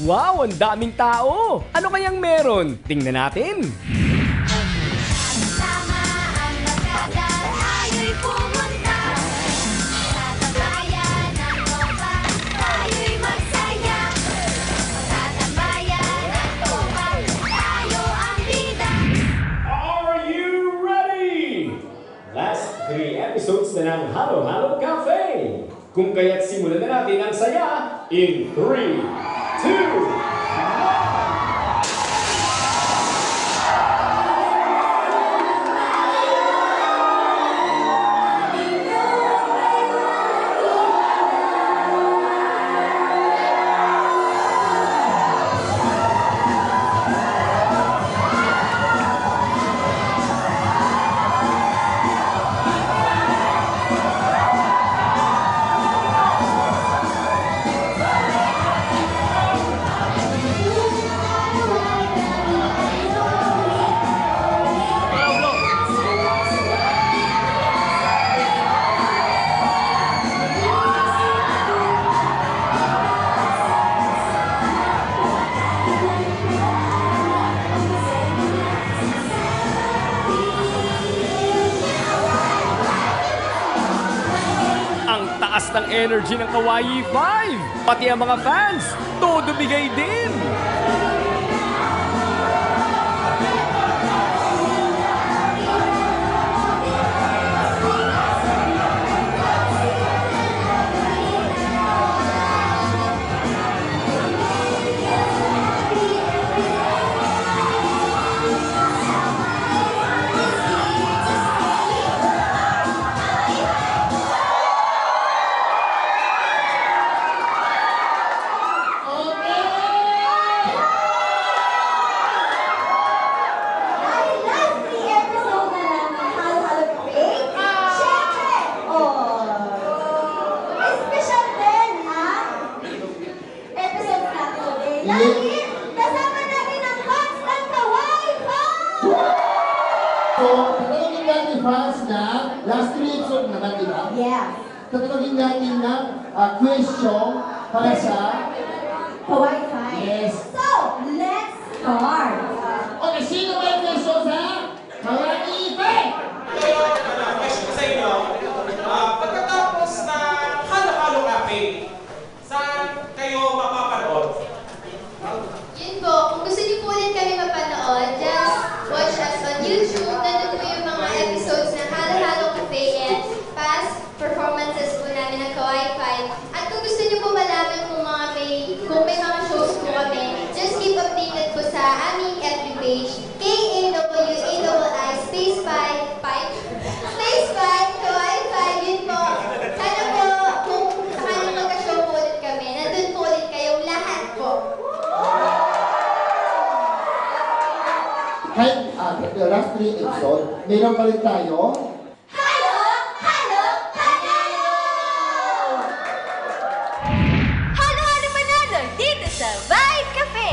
Wow, ang daming tao! Ano kayang meron? Tingnan natin! Sama ang magkada, tayo'y pumunta sa bayan ng Topa, tayo'y magsaya. Magtatambayan ng Topa, tayo ang bida. Are you ready? Last 3 episodes na ng Halo Halo Cafe. Kung kaya't simulan na natin ang saya in 3, 2, ang taas ng energy ng Kawaii 5. Pati ang mga fans, todo bigay din. Dahil last 3 episode na lang ng Halo Halo Cafe, syempre, special din ang episode natin today. Dahil kasama natin ang fans ng Kawaii 5! So, tatanungin natin fans na last 3 episode naman, di ba? Yeah, Tatanungin natin ng question para sa... Kawaii 5. Yes. So, let's start! Okay, sino ba yung question sa Kawaii 5? Question ko sa inyo, pagkatapos na Halo-Halo Cafe, saan kayo mapapanood? Yun po, kung gusto niyo po ulit kami mapanood, just watch us on YouTube. Nandun po yung mga episodes ng Halo Halo Cafe and past performances po namin ng Kawaii 5. At kung gusto niyo po malaman kung may mga shows po kami, just keep updated po sa aming FB page, KAWAI space 5, space 5, Kawaii 5, yun po. Sana po, kung sakaling magka-show po ulit kami, nandun po ulit kayong lahat po. Kahit the last 3 episode, meron pa rin tayo. Halo! Halo! Panalo! Halo-halo panalo dito sa Vibe Cafe!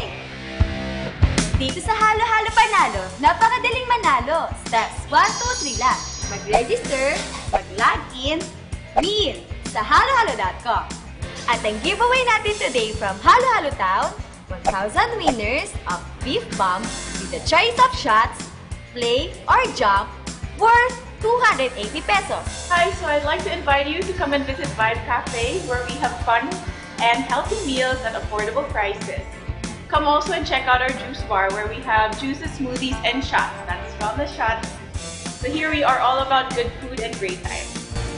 Dito sa Halo-halo panalo, napakadaling manalo. Steps 1, 2, 3 lang. Mag-register, mag-login, win sa halohalo.com. At ang giveaway natin today from Halo-Halo Town, 1,000 winners of beef bomb with a choice of shots, play, or jump worth 280 pesos. Hi, so I'd like to invite you to come and visit Vibe Cafe, where we have fun and healthy meals at affordable prices. Come also and check out our juice bar, where we have juices, smoothies, and shots. That's wellness shots. So here we are all about good food and great time.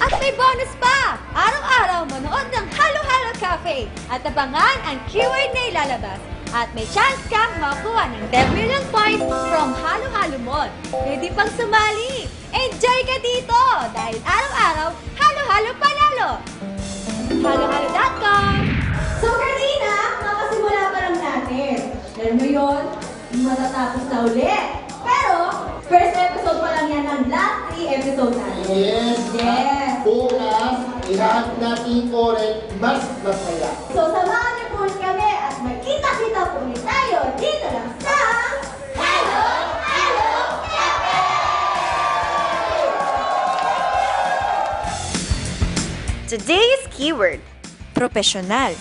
At may bonus pa! Araw-araw manood ng Halo-Halo Cafe at abangan ang keyword na ilalabas. At may chance kang makuha ng 10 million points from Halo-Halo Mall. Pwede pang sumali! Enjoy ka dito! Dahil araw-araw, Halo-Halo Panalo! Halohalo.com. So kanina, makasimula pa lang natin. Pero ngayon, matatapos na ulit. Pero, first episode pa lang yan ng last 3 episode natin. Yes. Yes. Bukas, ilahat natin ulit mas masaya. So samahan niyo po ulit kami at magkita-kita po ulit tayo dito lang sa Halo! Halo! Cafe! Today's keyword, profesional.